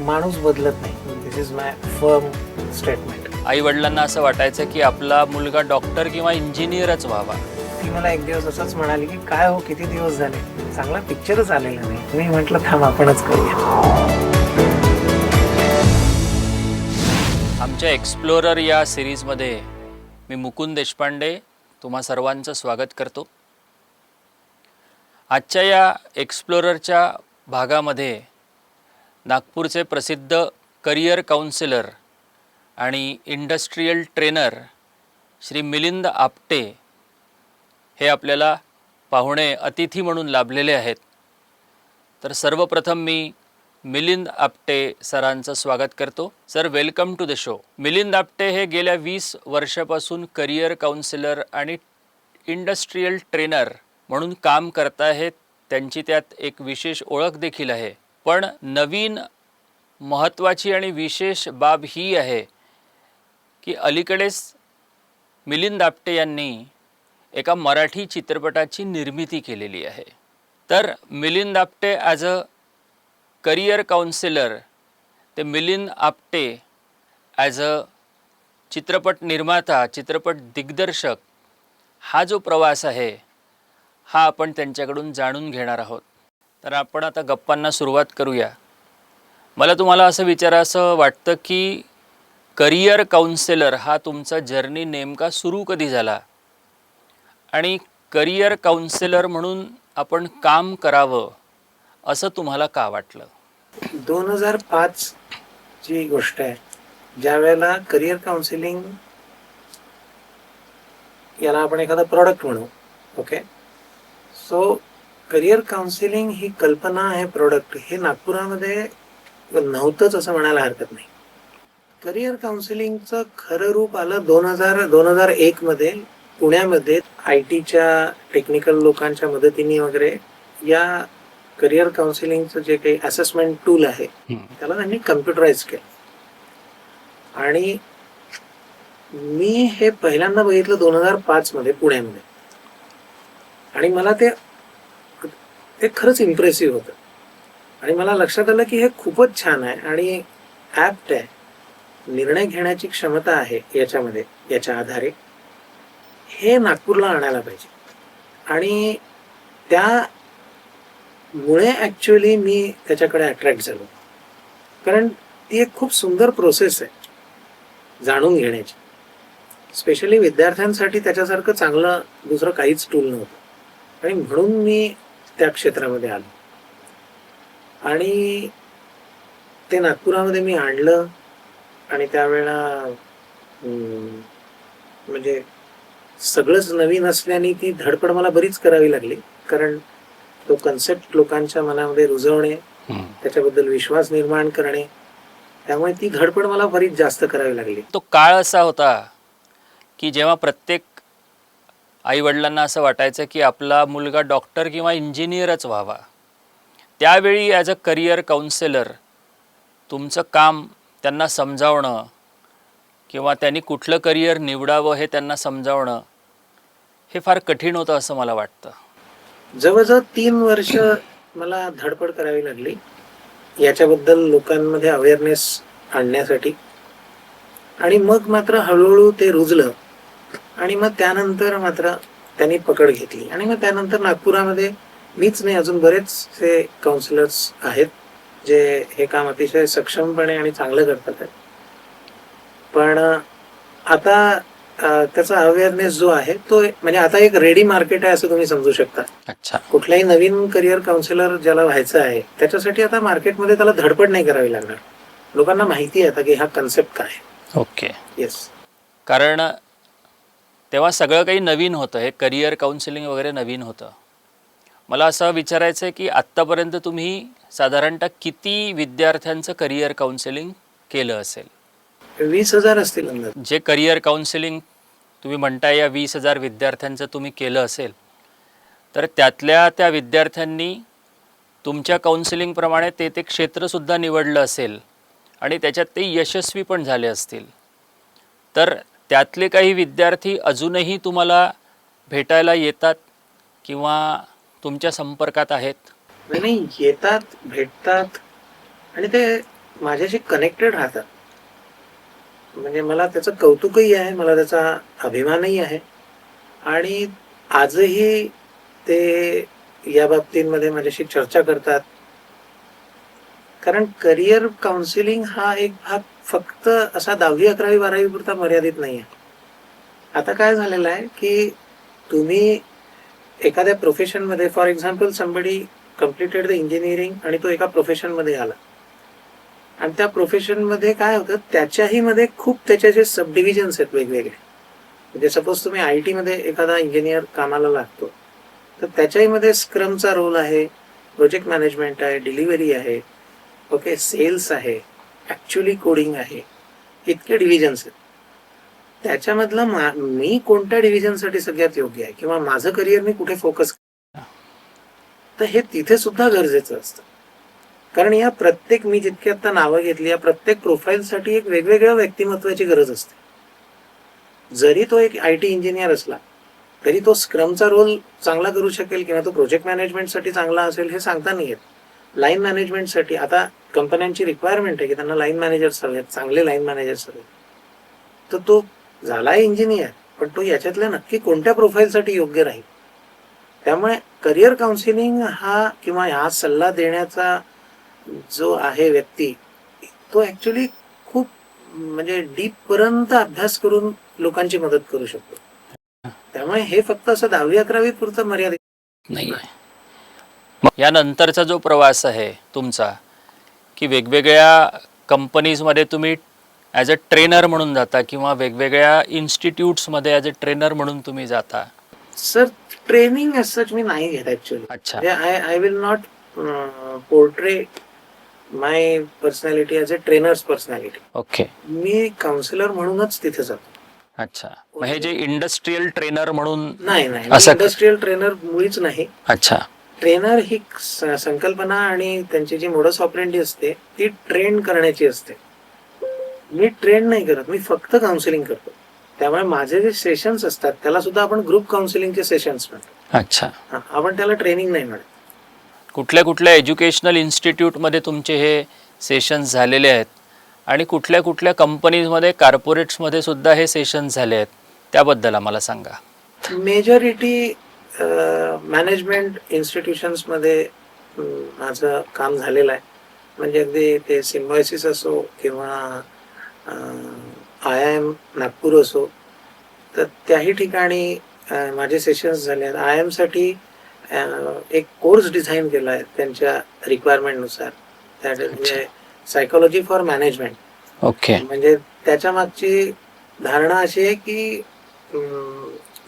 माणूस बदलत नाही. दिस इज माय फर्म स्टेटमेंट. आई वडिलांना असं वाटायचं की आपला मुलगा डॉक्टर किंवा इंजिनियरच व्हावा. ती मला एक दिवस असंच म्हणाली की काय हो किती दिवस झाले चांगला पिक्चरच आलेला नाही. मी म्हटलं थांब आपणच करूया. आमच्या एक्सप्लोरर या सिरीजमध्ये मी मुकुंद देशपांडे तुम्हा सर्वांचं स्वागत करतो. आजच्या या एक्सप्लोररच्या भागामध्ये नागपूरचे प्रसिद्ध करिअर काउन्सिलर आणि इंडस्ट्रियल ट्रेनर श्री मिलिंद आपटे हे आपल्याला पाहुणे अतिथी म्हणून लाभलेले आहेत. तर सर्वप्रथम मी मिलिंद आपटे सरांचं स्वागत करतो. Sir, welcome to the show. Milind Apte हे गेल्या 20 वर्षापासून करिअर काउन्सिलर आणि इंडस्ट्रियल ट्रेनर म्हणून काम करत आहेत. त्यांची त्यात एक विशेष ओळख देखील आहे. पण नवीन महत्त्वाची आणि विशेष बाब ही आहे की अलीकडेच मिलिंद आपटे यांनी एका मराठी चित्रपटाची निर्मिती केलेली आहे. तर Milind Apte as a career counsellor ते मिलिंद आपटे ॲज अ चित्रपट निर्माता, चित्रपट दिग्दर्शक, हा जो प्रवास आहे हा आपण त्यांच्याकडून जाणून घेणार आहोत. तर आपण आता गप्पांना सुरुवात करूया. मला तुम्हाला असं विचारायचं वाटतं की करिअर काउन्सिलर हा तुमचा जर्नी नेमका सुरू कधी झाला आणि करिअर काउन्सिलर म्हणून आपण काम करावं असं तुम्हाला का वाटलं? 2005 ची गोष्ट आहे, ज्या वेळेला करिअर काउन्सिलिंग याला आपण एखादा प्रॉडक्ट म्हणू. ओके, सो करिअर काउन्सिलिंग ही कल्पना, हे प्रोडक्ट हे नागपुरामध्ये नव्हतंच असं म्हणायला हरकत नाही. करिअर काउन्सिलिंगचं खरं रूप आलं 2001 मध्ये पुण्यामध्ये. आय टीच्या टेक्निकल लोकांच्या मदतीने वगैरे या करिअर काउन्सिलिंगचं जे काही असेसमेंट टूल आहे त्याला त्यांनी कम्प्युटराइज केलं. आणि मी हे पहिल्यांदा बघितलं 2005 मध्ये पुण्यामध्ये. आणि मला ते खरंच इम्प्रेसिव्ह होतं. आणि मला लक्षात आलं की हे खूपच छान आहे आणि ॲप्ट आहे. निर्णय घेण्याची क्षमता आहे याच्यामध्ये. याच्या आधारे हे नागपूरला आणायला पाहिजे. आणि त्यामुळे ॲक्च्युअली मी त्याच्याकडे अट्रॅक्ट झालो. कारण ती एक खूप सुंदर प्रोसेस आहे जाणून घेण्याची. स्पेशली विद्यार्थ्यांसाठी त्याच्यासारखं चांगलं दुसरं काहीच टूल नव्हतं. आणि म्हणून मी त्या क्षेत्रामध्ये आलो. आणि ते नागपुरामध्ये मी आणलं. आणि त्यावेळेला म्हणजे सगळंच नवीन असल्याने ती धडपड मला बरीच करावी लागली. कारण तो कन्सेप्ट लोकांच्या मनामध्ये रुजवणे, त्याच्याबद्दल विश्वास निर्माण करणे, त्यामुळे ती धडपड मला बरीच जास्त करावी लागली. तो काळ असा होता की जेव्हा प्रत्येक आईवडिलांना असं वाटायचं की आपला मुलगा डॉक्टर किंवा इंजिनियरच व्हावा. त्यावेळी ॲज अ करिअर काउन्सिलर तुमचं काम त्यांना समजावणं किंवा त्यांनी कुठलं करिअर निवडावं हे त्यांना समजावणं हे फार कठीण होतं असं मला वाटतं. जवळजवळ 3 वर्ष मला धडपड करावी लागली याच्याबद्दल लोकांमध्ये अवेअरनेस आणण्यासाठी. आणि मग मात्र हळूहळू ते रुजलं. आणि मग त्यानंतर मात्र त्यांनी पकड घेतली. आणि मग त्यानंतर नागपुरामध्ये मीच नाही, अजून बरेचसे काउन्सिलर्स आहेत जे हे काम अतिशय सक्षमपणे आणि चांगलं करतात. पण आता त्याचा अवेअरनेस जो आहे तो म्हणजे आता एक रेडी मार्केट आहे असं तुम्ही समजू शकता. अच्छा. कुठल्याही नवीन करिअर काउन्सिलर ज्याला व्हायचं आहे त्याच्यासाठी आता मार्केटमध्ये त्याला धडपड नाही करावी लागणार. लोकांना माहिती आहे आता की हा कन्सेप्ट काय आहे. ओके. येस. कारण तेव्हा सगळं काही नवीन होतं. हे करिअर काउन्सिलिंग वगैरे नवीन होतं. मला असं विचारायचं आहे की आत्तापर्यंत तुम्ही साधारणतः किती विद्यार्थ्यांचं करिअर काउन्सिलिंग केलं असेल? 20,000 असतील अंदाज. जे करिअर काउन्सिलिंग तुम्ही म्हणताय या 20,000 विद्यार्थ्यांचं तुम्ही केलं असेल तर त्यातल्या त्या विद्यार्थ्यांनी तुमच्या काउन्सिलिंगप्रमाणे ते क्षेत्रसुद्धा निवडलं असेल आणि त्याच्यात ते यशस्वी पण झाले असतील. तर त्यातले काही विद्यार्थी अजूनही तुम्हाला भेटायला येतात किंवा तुमच्या संपर्कात आहेत? नाही येतात, भेटतात. आणि ते माझ्याशी कनेक्टेड राहतात. म्हणजे मला त्याचं कौतुकही आहे, मला त्याचा अभिमानही आहे आणि आजही ते या बाबतींमध्ये माझ्याशी चर्चा करतात. कारण करिअर काउन्सिलिंग हा एक भाग फक्त असा 10वी, 11वी, 12वी पुरता मर्यादित नाहीये. आता काय झालेलं आहे, की तुम्ही एखाद्या प्रोफेशनमध्ये for example somebody completed the engineering आणि तो एका प्रोफेशनमध्ये आला आणि त्या प्रोफेशनमध्ये काय होतं, त्याच्याही मध्ये खूप त्याचे जे सब डिव्हिजन्स आहेत वेगवेगळे. म्हणजे सपोज तुम्ही IT मध्ये एखादा इंजिनियर कामाला लागतो, तर त्याच्याही मध्ये स्क्रमचा रोल आहे, प्रोजेक्ट मॅनेजमेंट आहे, डिलिव्हरी आहे, ओके, सेल्स आहे, ॲक्च्युअली कोडिंग आहे, इतके डिव्हिजन्स आहेत. त्याच्यामधलं मी कोणत्या डिव्हिजनसाठी सगळ्यात योग्य आहे किंवा माझं करिअर मी कुठे फोकस, तर हे तिथे सुद्धा गरजेचं असतं. कारण या प्रत्येक, मी जितकी आता नावं घेतली, या प्रत्येक प्रोफाईलसाठी एक वेगवेगळ्या व्यक्तिमत्वाची गरज असते. जरी तो एक IT इंजिनियर असला तरी तो स्क्रमचा रोल चांगला करू शकेल किंवा तो प्रोजेक्ट मॅनेजमेंटसाठी चांगला असेल हे सांगता नाही येत. लाईन मॅनेजमेंटसाठी आता कंपन्यांची रिक्वायरमेंट आहे की त्यांना लाईन मॅनेजर्स हवेत, चांगले लाईन मॅनेजर्स हवेत. तर तो झालाय इंजिनियर, पण तो याच्यातल्या नक्की कोणत्या प्रोफाईलसाठी योग्य राहील. त्यामुळे करिअर काउन्सिलिंग हा किंवा हा सल्ला देण्याचा जो आहे व्यक्ती, तो ॲक्च्युली खूप म्हणजे डीप पर्यंत अभ्यास करून लोकांची मदत करू शकतो. त्यामुळे हे फक्त असं 10वी 11वी पुरतं मर्यादित नाही आहे. मग यानंतरचा जो प्रवास आहे तुमचा, की वेगवेगळ्या कंपनीजमध्ये तुम्ही ॲज अ ट्रेनर म्हणून जाता किंवा वेगवेगळ्या इन्स्टिट्यूट्समध्ये ॲज अ ट्रेनर म्हणून तुम्ही जाता. सर, ट्रेनिंग एज सच मी नाही घेत ॲक्च्युअली. अच्छा. I will not portray my personality as a trainers personality. Okay. Me counsellor म्हणूनच तिथे जातो. अच्छा. मग हे जे इंडस्ट्रियल ट्रेनर म्हणून नाही, मी असं इंडस्ट्रियल ट्रेनर मुळीच नाही. अच्छा. ट्रेनर ही संकल्पना आणि त्यांची जी मोडस ऑपरेंडी असते ती ट्रेन करण्याची असते. मी ट्रेन नाही करत, मी फक्त काउन्सिलिंग करतो. त्यामुळे माझे जे सेशन्स असतात त्याला सुद्धा आपण ग्रुप काउन्सिलिंगचे सेशन्स म्हणतो. अच्छा. आपण त्याला ट्रेनिंग नाही म्हणत. कुठल्या कुठल्या एज्युकेशनल इन्स्टिट्यूटमध्ये तुमचे हे सेशन्स झालेले आहेत आणि कुठल्या कुठल्या कंपनीजमध्ये, कॉर्पोरेट्समध्ये सुद्धा हे सेशन्स झाले आहेत, त्याबद्दल आम्हाला सांगा. मेजॉरिटी मॅनेजमेंट इन्स्टिट्यूशन्समध्ये माझं काम झालेलं आहे. म्हणजे अगदी ते सिम्बायोसिस असो किंवा IIM नागपूर असो, तर त्याही ठिकाणी माझे सेशन्स झाले आहेत. IIMसाठी एक कोर्स डिझाईन केला आहे त्यांच्या रिक्वायरमेंटनुसार, दॅट इज म्हणजे सायकोलॉजी फॉर मॅनेजमेंट. ओके. म्हणजे त्याच्या मागची धारणा अशी आहे की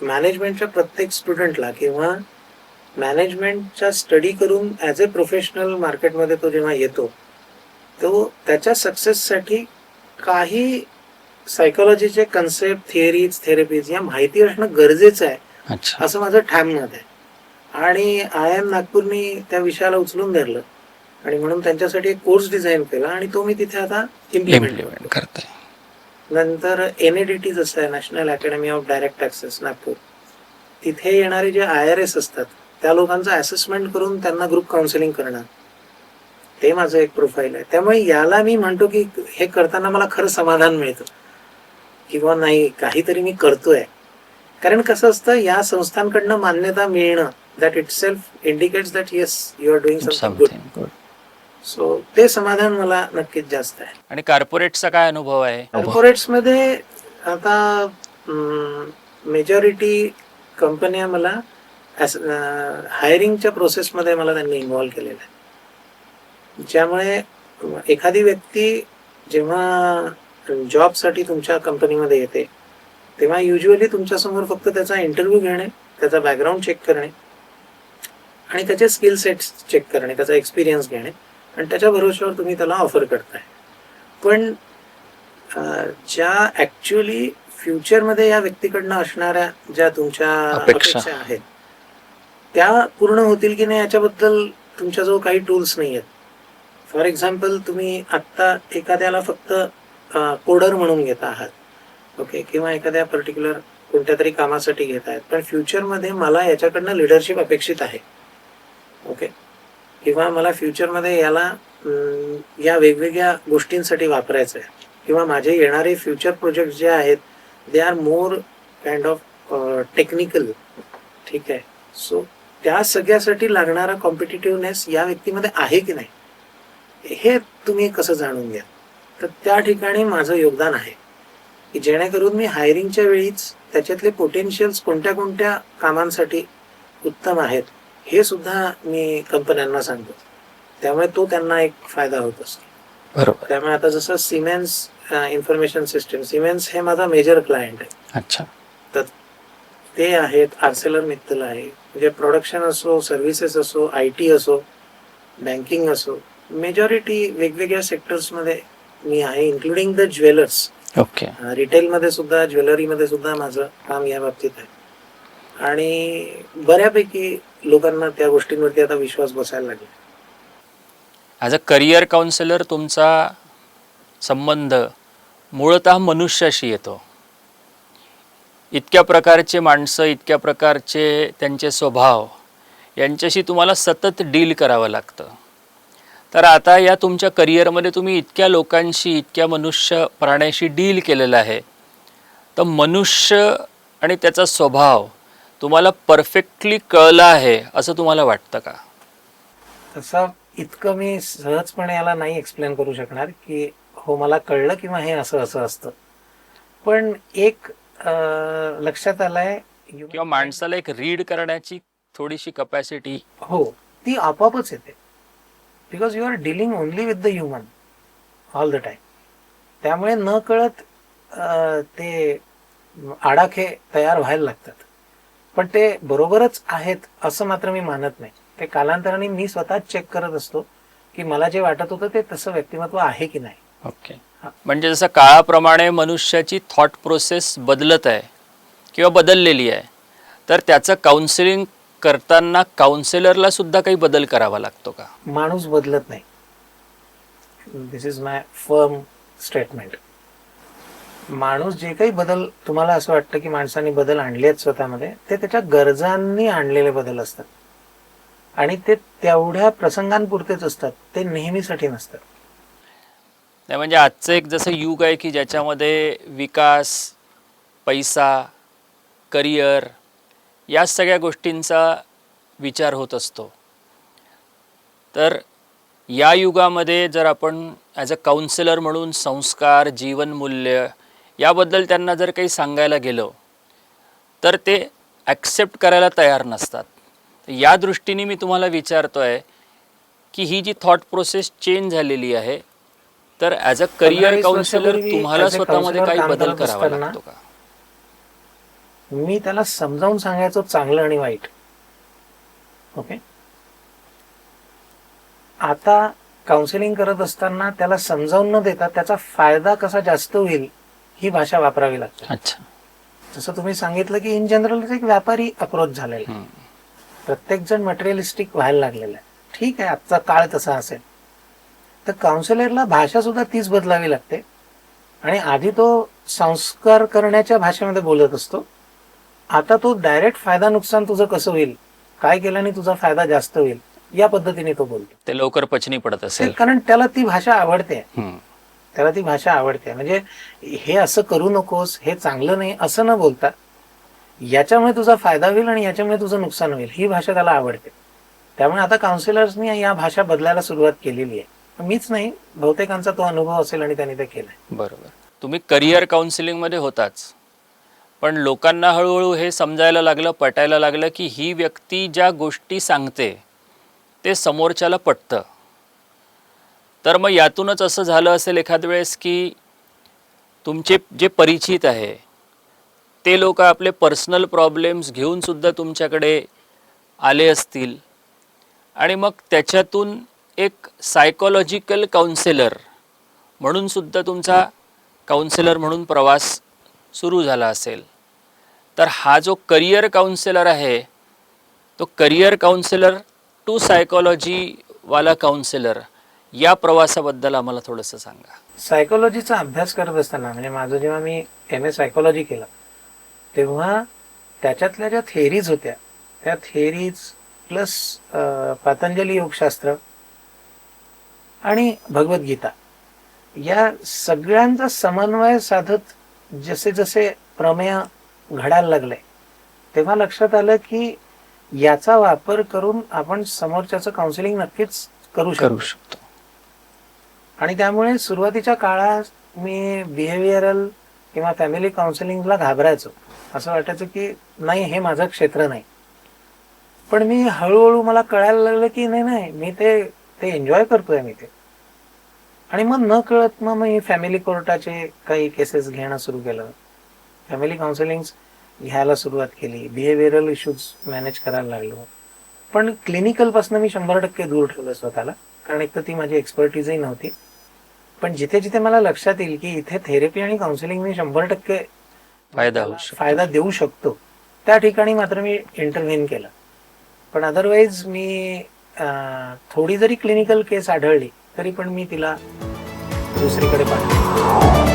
मॅनेजमेंटच्या प्रत्येक स्टुडंटला किंवा मॅनेजमेंटचा स्टडी करून ॲज अ प्रोफेशनल मार्केटमध्ये तो जेव्हा येतो, तो त्याच्या सक्सेससाठी काही सायकोलॉजीचे कन्सेप्ट, थिअरीज, थेरपीज या माहिती असणं गरजेचं आहे, अच्छा. असं माझं ठाम मत आहे. आणि IIM नागपूरनी त्या विषयाला उचलून धरलं आणि म्हणून त्यांच्यासाठी एक कोर्स डिझाईन केला आणि तो मी तिथे आता इम्प्लिमेंट करताय. नंतर NADT जसं आहे, national academy of direct taxes Nagpur, तिथे येणारे जे IRS असतात त्या लोकांचं असेसमेंट करून त्यांना ग्रुप काउन्सिलिंग करणं, ते माझं एक प्रोफाईल आहे. त्यामुळे याला मी म्हणतो की हे करताना मला खरं समाधान मिळतं किंवा नाही काहीतरी मी करतोय. कारण कसं असतं, या संस्थांकडनं मान्यता मिळणं, that it self indicates that yes you are doing something good. So ते समाधान मला नक्कीच जास्त आहे. आणि कॉर्पोरेटचा काय अनुभव आहे? कॉर्पोरेट्समध्ये आता मेजॉरिटी कंपन्या मला हायरिंगच्या प्रोसेसमध्ये मला त्यांनी इन्व्हॉल्व केलेलं आहे. ज्यामुळे एखादी व्यक्ती जेव्हा जॉबसाठी तुमच्या कंपनीमध्ये येते तेव्हा युजली तुमच्यासमोर फक्त त्याचा इंटरव्ह्यू घेणे, त्याचा बॅकग्राऊंड चेक करणे आणि त्याचे स्किल सेट्स चेक करणे, त्याचा एक्सपिरियन्स घेणे आणि त्याच्या भरोश्यावर तुम्ही त्याला ऑफर करताय. पण ज्या ॲक्च्युअली फ्युचरमध्ये या व्यक्तीकडनं असणाऱ्या ज्या तुमच्या अपेक्षा आहेत त्या पूर्ण होतील की नाही याच्याबद्दल तुमच्याजवळ काही टूल्स नाही आहेत. फॉर एक्झाम्पल, तुम्ही आत्ता एखाद्याला फक्त कोडर म्हणून घेत आहात, ओके, किंवा एखाद्या पर्टिक्युलर कोणत्या तरी कामासाठी घेत आहेत, पण फ्युचरमध्ये मला याच्याकडनं लिडरशिप अपेक्षित आहे, ओके, किंवा मला फ्युचरमध्ये याला या वेगवेगळ्या गोष्टींसाठी वापरायचं आहे किंवा माझे येणारे फ्युचर प्रोजेक्ट जे आहेत they are more kind of technical. ठीक आहे. सो त्या सगळ्यासाठी लागणारा कॉम्पिटिटिव्हनेस या व्यक्तीमध्ये आहे की नाही हे तुम्ही कसं जाणून घ्या. तर त्या ठिकाणी माझं योगदान आहे की जेणेकरून मी हायरिंगच्या वेळीच त्याच्यातले पोटेन्शियल्स कोणत्या कोणत्या कामांसाठी उत्तम आहेत हे सुद्धा मी कंपन्यांना सांगतो. त्यामुळे तो त्यांना एक फायदा होत असतो. बरोबर. त्यामुळे आता जसं सिमेन्स इन्फॉर्मेशन सिस्टम, सिमेन्स हे माझा मेजर क्लायंट आहे. अच्छा. तर ते आहेत, आर्सेलर मित्तल आहे, म्हणजे प्रोडक्शन असो, सर्व्हिसेस असो, IT असो, बँकिंग असो, मेजॉरिटी वेगवेगळ्या सेक्टर्समध्ये मी आहे, इन्क्लुडिंग द ज्वेलर्स. ओके. रिटेलमध्ये सुद्धा, ज्वेलरीमध्ये सुद्धा माझं काम या बाबतीत आहे. आणि बऱ्यापैकी लोकांना त्या गोष्टींवरती आता विश्वास बसायला लागला. ॲज अ करिअर काउन्सिलर तुमचा संबंध मूळतः मनुष्याशी येतो. इतक्या प्रकारचे माणसं, इतक्या प्रकारचे त्यांचे स्वभाव यांच्याशी तुम्हाला सतत डील करावं लागतं. तर आता या तुमच्या करिअरमध्ये तुम्ही इतक्या लोकांशी, इतक्या मनुष्य प्राण्याशी डील केलेलं आहे. तर मनुष्य आणि त्याचा स्वभाव तुम्हाला परफेक्टली कळला आहे असं तुम्हाला वाटतं का? तसं इतकं मी सहजपणे याला नाही एक्सप्लेन करू शकणार की हो मला कळलं किंवा हे असं असं असतं. पण एक लक्षात आलंय किंवा माणसाला एक रीड करण्याची थोडीशी कपॅसिटी हो ती आपोआपच येते. Because you are dealing only with the human all the time. त्यामुळे न कळत ते आडाखे तयार व्हायला लागतात. पण ते बरोबरच आहेत असं मात्र मी मानत नाही. ते कालांतराने मी स्वतःच चेक करत असतो की मला जे वाटत होतं ते तसं व्यक्तिमत्व आहे की नाही. ओके. म्हणजे जसं काळाप्रमाणे मनुष्याची थॉट प्रोसेस बदलत आहे किंवा बदललेली आहे, तर त्याचं काउन्सिलिंग करताना काउन्सिलरला सुद्धा काही बदल करावा लागतो का? माणूस बदलत नाही. दिस इज माय फर्म स्टेटमेंट. माणूस जे काही बदल तुम्हाला असं वाटतं की माणसाने बदल आणले आहेत स्वतःमध्ये ते त्याच्या गरजांनी आणलेले बदल असतात आणि ते तेवढ्या प्रसंगांपुरतेच असतात. ते नेहमीसाठी नसतात. नाही म्हणजे आजचं एक जसं युग आहे की ज्याच्यामध्ये विकास, पैसा, करिअर या सगळ्या गोष्टींचा विचार होत असतो. तर या युगामध्ये जर आपण ॲज अ काउन्सिलर म्हणून संस्कार, जीवनमूल्य याबद्दल त्यांना जर काही सांगायला गेलो तर ते ॲक्सेप्ट करायला तयार नसतात. या दृष्टीने मी तुम्हाला विचारतो आहे की ही जी थॉट प्रोसेस चेंज झालेली आहे, तर ॲज अ करिअर काउन्सिलर तुम्हाला स्वतःमध्ये काही बदल करावा लागतो का? मी त्याला समजावून सांगायचो चांगलं आणि वाईट. ओके. आता काउन्सिलिंग करत असताना त्याला समजावून न देता त्याचा फायदा कसा जास्त होईल ही भाषा वापरावी लागते. अच्छा. जसं तुम्ही सांगितलं की इन जनरल एक व्यापारी अप्रोच झालेला आहे. प्रत्येक जण मटेरियलिस्टिक व्हायला लागलेला आहे. ठीक आहे, आजचा काळ तसा असेल. तर काउन्सिलरला भाषा सुद्धा तीच बदलावी लागते आणि आधी तो संस्कार करण्याच्या भाषेमध्ये बोलत असतो. आता तो डायरेक्ट फायदा नुकसान तुझं कसं होईल, काय केल्याने तुझा फायदा जास्त होईल या पद्धतीने तो बोलतो. ते लवकर पचनी पडत असेल कारण त्याला ती भाषा आवडते. त्याला ती भाषा आवडते. म्हणजे हे असं करू नकोस, हे चांगलं नाही असं न बोलता याच्यामुळे तुझा फायदा होईल आणि याच्यामुळे तुझं नुकसान होईल ही भाषा त्याला आवडते. त्यामुळे आता काउन्सिलर्सनी या भाषा बदलायला सुरुवात केलेली आहे. मीच नाही, बहुतेकांचा तो अनुभव असेल आणि त्यांनी ते केलाय. बरोबर. तुम्ही करिअर काउन्सिलिंगमध्ये होताच, पण लोकांना हळूहळू हे समजायला लागलं, पटायला लागलं की ही व्यक्ती ज्या गोष्टी सांगते ते समोरच्याला पटतं. तर मग यातूनच असं झालं असेल एखाद वेळेस की तुमचे जे परिचित आहे ते लोक आपले पर्सनल प्रॉब्लेम्स घेऊन सुद्धा तुमच्याकडे आले असतील आणि मग त्याच्यातून एक सायकोलॉजिकल काउन्सिलर म्हणून सुद्धा तुमचा काउन्सिलर म्हणून प्रवास सुरू झाला असेल. तर हा जो करिअर काउन्सिलर आहे तो करिअर काउन्सिलर टू सायकोलॉजीवाला काउन्सिलर या प्रवासाबद्दल आम्हाला थोडंसं सांगा. सायकोलॉजीचा अभ्यास करत असताना म्हणजे माझं जेव्हा मी MA सायकोलॉजी केलं तेव्हा त्याच्यातल्या ज्या थेरीज होत्या त्या थेरीज प्लस पतंजली योगशास्त्र आणि भगवद्गीता या सगळ्यांचा समन्वय साधत जसे जसे प्रमेय घडायला लागले तेव्हा लक्षात आलं की याचा वापर करून आपण समोरच्याचं काउन्सिलिंग नक्कीच करू शकतो. आणि त्यामुळे सुरुवातीच्या काळात मी बिहेवियरल किंवा फॅमिली काउन्सिलिंगला घाबरायचो. असं वाटायचं की नाही, हे माझं क्षेत्र नाही. पण मी हळूहळू मला कळायला लागलं की नाही, मी ते एन्जॉय करतोय मी ते. आणि मग न कळत मग मी फॅमिली कोर्टाचे काही केसेस घेणं सुरू केलं, फॅमिली काउन्सिलिंग घ्यायला सुरुवात केली, बिहेवियरल इश्यूज मॅनेज करायला लागलो. पण क्लिनिकल पासून मी 100% दूर ठेवलं स्वतःला, कारण एक तर ती माझी एक्सपर्टीजही नव्हती. पण जिथे जिथे मला लक्षात येईल की इथे थेरपी आणि काउन्सिलिंगने 100% फायदा देऊ शकतो त्या ठिकाणी मात्र मी इंटरव्हीन केलं. पण अदरवाईज मी थोडी जरी क्लिनिकल केस आढळली तरी पण मी तिला दुसरीकडे पाठवली.